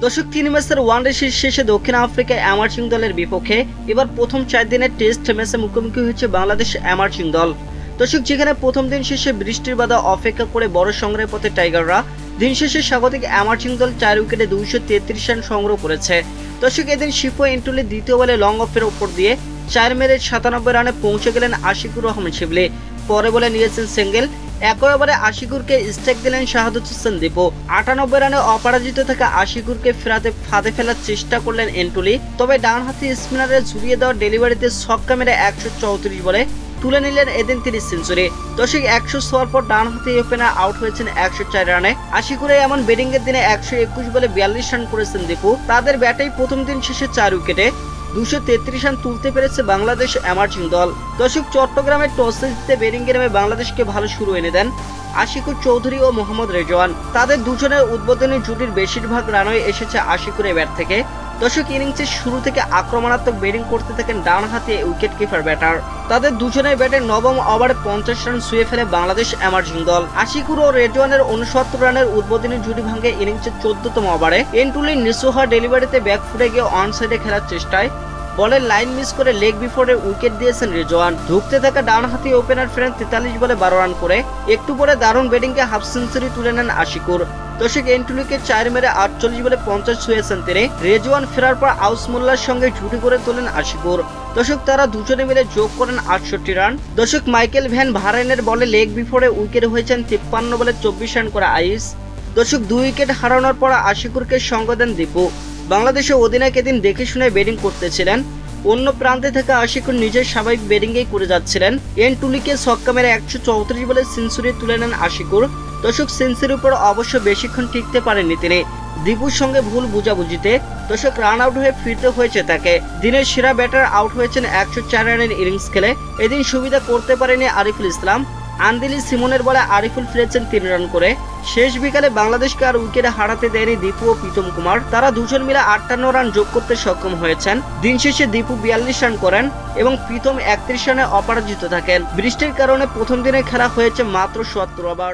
দর্শক 3 ম্যাচের one day series শেষে দক্ষিণ আফ্রিকা অ্যামার্চিং দলের বিপক্ষে এবার প্রথম 4 দিনের টেস্ট ম্যাচে মুখোমুখি হয়েছে বাংলাদেশ অ্যামার্চিং দল। দর্শক যেখানে প্রথম দিন শেষে বৃষ্টির বাধা অপেক্ষা করে বড় সংগ্রহের পথে টাইগাররা, দিন শেষে স্বাগতিক অ্যামার্চিং দল 4 উইকেটে 233 রান সংগ্রহ করেছে। দর্শক এদিন শিফো এন্টুলি দ্বিতীয় বলে লং অফের ওপর দিয়ে 4 মেরে 97 রানে পৌঁছে গেলেন আশিকুর রহমান শিবলি। পরে বলে নিয়েছেন সিঙ্গেল। একই ওভারে আশিকুরকে স্ট্রাইক দিলেন শাহাদাত হোসেন দীপু। 98 রানে অপরাজিত থাকা আশিকুরকে ফেরাতে ফাঁদে ফেলার চেষ্টা করলেন এন্টুলি, তবে ডানহাতি স্পিনারে ঝুলিয়ে দেওয়া ডেলিভারিতে ছক্কা মেরে 134 বলে তুলে নিলেন এদিন 30 সেঞ্চুরি। দর্শক 100 ছোঁয়ার পর ডানহাতি ওপেনার আউট হয়েছেন 104 রানে। আশিকুরে এমন ব্যাটিং এর দিনে 121 বলে 42 রান করেছেন দীপু। তাদের ব্যাটেই প্রথম দিন শেষে 4 উইকেটে 233 রান তুলতে পেরেছে বাংলাদেশ অ্যামার্চিং দল। দর্শক চট্টগ্রামের টসে জিতে ব্যাটিং এ নেমে বাংলাদেশকে ভালো শুরু এনে দেন আশিকুর চৌধুরী ও মোহাম্মদ রেজওয়ান। তাদের দুজনের উদ্বোধনী জুটির বেশিরভাগ রানই এসেছে আশিকুরের ব্যাট থেকে। দর্শক ইনিংসের শুরু থেকে আক্রমণাত্মক ব্যাটিং করতে থাকেন ডানহাতি উইকেট কিপার ব্যাটার। তাদের দুজনের ব্যাটে নবম ওভারে 50 রান ছুঁয়ে ফেলে বাংলাদেশ অ্যামার্চিং দল। আশিকুর ও রেজওয়ানের 69 রানের উদ্বোধনী জুটি ভাঙে ইনিংসের 14তম ওভারে। এন্টুলির নিসোহা ডেলিভারিতে ব্যাকফুটে গিয়ে অন সাইডে খেলার চেষ্টায় বলের লাইন মিস করে লেগ বিফোরে উইকেট দিয়েছেন রেজওয়ান। ধুঁকতে থাকা ডানহাতি ওপেনার ফেরেন 43 বলে 12 রান করে। একটু পরে দারুণ ব্যাটিংকে হাফ সেঞ্চুরি তুলে নেন আশিকুর। দর্শক এন্টুলিকে 4 মেরে 48 বলে 50 ছুঁয়েছেন তিনি। রেজওয়ান ফেরার পর আউস মোল্লার সঙ্গে জুটি করে তোলেন আশিকুর। দর্শক তারা দুজনে মিলে যোগ করেন 68 রান। দর্শক মাইকেল ভ্যান ভারেনের বলে লেগ বিফোরে উইকেট হয়েছেন 53 বলে 24 রান করে আইস। দর্শক 2 উইকেট হারানোর পর আশিকুরকে সঙ্গ দেন দীপু। বাংলাদেশের অধিনায়ক এদিন দেখে শুনে ব্যাটিং করতেছিলেন। অন্য প্রান্তে থাকা আশিকুর নিজের স্বাভাবিক ব্যাটিংয়েই করে যাচ্ছিলেন। এন্টুলিকে ছক্কা মেরে 134 বলে সেঞ্চুরি তুলে নেন আশিকুর। দর্শক সেঞ্চুরির উপর অবশ্য বেশিক্ষণ টিকতে পারেননি তিনি, দীপুর সঙ্গে ভুল বুঝাবুঝিতে। দর্শক রান আউট হয়ে ফিরতে হয়েছে তাকে। দিনের সেরা ব্যাটার আউট হয়েছেন 104 রানের ইনিংস খেলে। এদিন সুবিধা করতে পারেনি আরিফুল ইসলাম। আন্দিলি সিমনের বলে আরিফুল ফিরেছেন 3 রান করে। শেষ বিকালে বাংলাদেশকে আর উইকেটে হারাতে দেয়নি দীপু ও প্রীতম কুমার। তারা দুজন মিলে 58 রান যোগ করতে সক্ষম হয়েছেন। দিন শেষে দীপু 42 রান করেন এবং প্রীতম 31 রানে অপরাজিত থাকেন। বৃষ্টির কারণে প্রথম দিনে খেলা হয়েছে মাত্র 70 ওভার।